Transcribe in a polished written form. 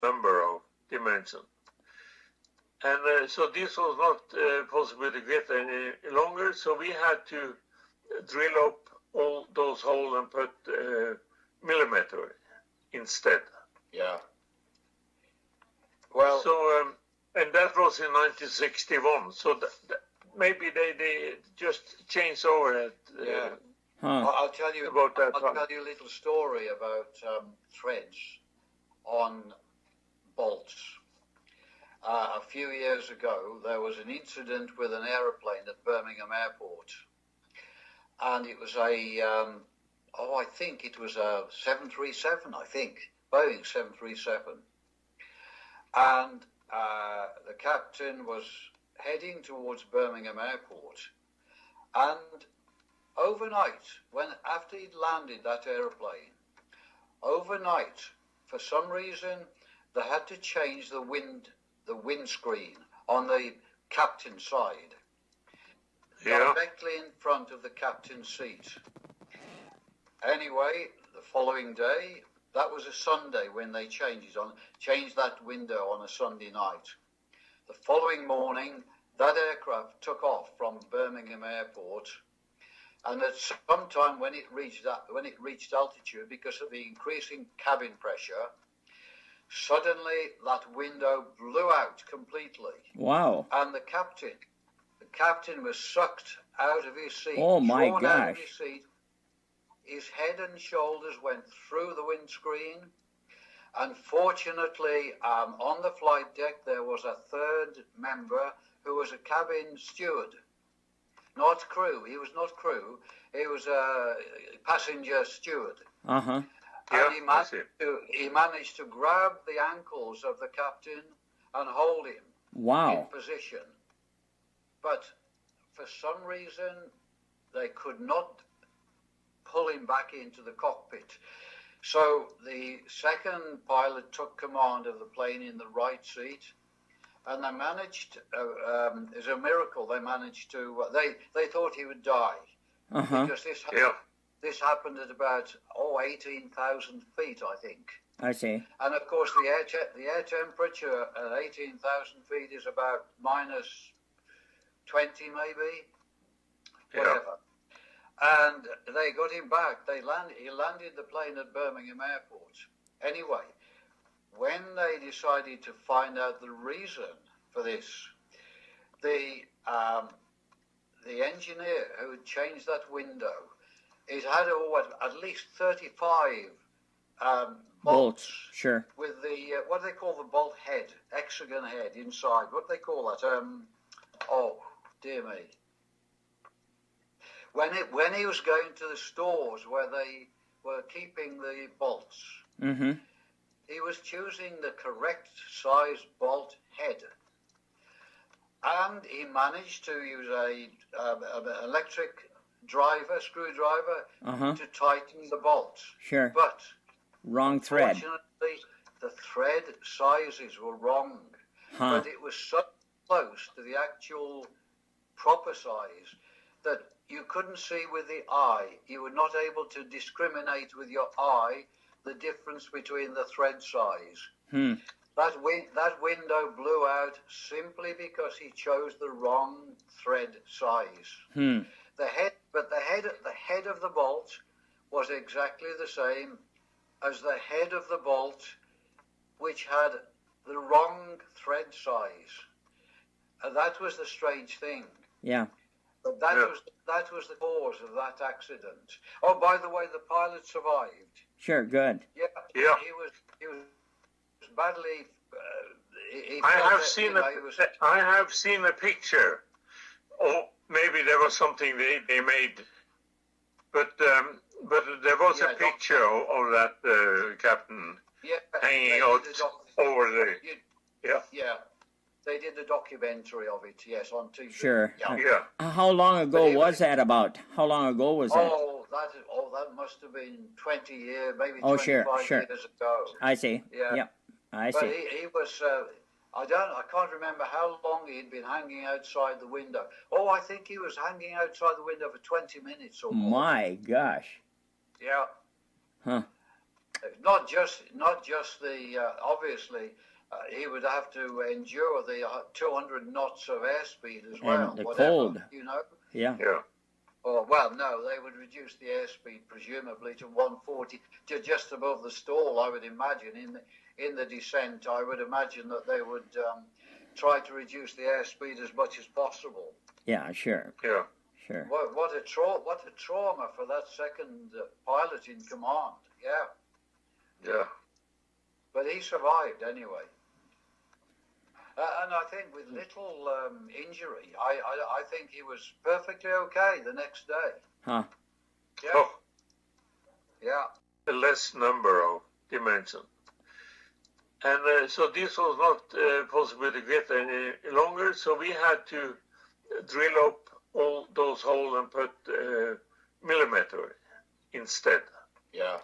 number of dimensions. And so this was not possible to get any longer, so we had to drill up all those holes and put millimeter instead. Yeah. Well, so and that was in 1961. So maybe they just changed over it. Yeah. I'll tell you about that. I'll tell you a little story about threads on bolts. A few years ago, there was an incident with an aeroplane at Birmingham Airport, and it was I think it was a 737. I think Boeing 737, and the captain was heading towards Birmingham Airport, and overnight, after he'd landed that aeroplane, overnight, for some reason, they had to change the windscreen on the captain's side, directly in front of the captain's seat. Anyway, the following day, that was a Sunday when they changed that window on a Sunday night. The following morning, that aircraft took off from Birmingham Airport, and at some time when it reached altitude, because of the increasing cabin pressure, suddenly that window blew out completely. Wow! And the captain was sucked out of his seat. Oh my gosh! Out of his seat. His head and shoulders went through the windscreen. Unfortunately, on the flight deck there was a third member who was a cabin steward. Not crew. He was not crew. He was a passenger steward. Uh-huh. And he managed to grab the ankles of the captain and hold him in position. But for some reason, they could not pull him back into the cockpit. So the second pilot took command of the plane in the right seat, and they managed, as a miracle, they managed to, they thought he would die. Because this happened at about 18,000 feet, I think. I see. And of course, the air temperature at 18,000 feet is about minus 20, maybe, whatever. And they got him back. He landed the plane at Birmingham Airport. Anyway, when they decided to find out the reason for this, the engineer who had changed that window, it had at least 35 bolts. Sure. With the what do they call the bolt head, hexagon head inside. What do they call that? Oh dear me. When he was going to the stores where they were keeping the bolts, he was choosing the correct size bolt head, and he managed to use an electric screwdriver to tighten the bolts. Sure. But wrong thread. Unfortunately, the thread sizes were wrong, but it was so close to the actual proper size that you couldn't see with the eye. You were not able to discriminate with your eye the difference between the thread size. That window blew out simply because he chose the wrong thread size. The head of the bolt was exactly the same as the head of the bolt which had the wrong thread size. And that was the strange thing. Yeah. But that was the cause of that accident. Oh, by the way, the pilot survived. Sure, good. Yeah. He was badly. I have seen a picture. Oh, maybe there was something they made, but there was a picture of that captain hanging out over the. Yeah. They did the documentary of it, yes, on TV. Sure. Yeah. How long ago was that about? How long ago was that? That must have been 20 years, maybe 25 sure. years ago. I see. Yeah. Yep. I see. But he was, I can't remember how long he'd been hanging outside the window. Oh, I think he was hanging outside the window for 20 minutes or more. My gosh. Yeah. Huh. Not just the obviously. He would have to endure the 200 knots of airspeed as well. And the whatever, cold. you know. Yeah. Yeah. Or well, no, they would reduce the airspeed presumably to 140, to just above the stall. I would imagine in the descent. I would imagine that they would try to reduce the airspeed as much as possible. Yeah, sure. Yeah. Sure. What a trauma for that second pilot in command. Yeah. Yeah. But he survived anyway. And I think with little injury, I think he was perfectly okay the next day. Huh. Yeah. Oh, Yeah. a less number of dimensions. And so this was not possible to get any longer, so we had to drill up all those holes and put millimeter instead. Yeah.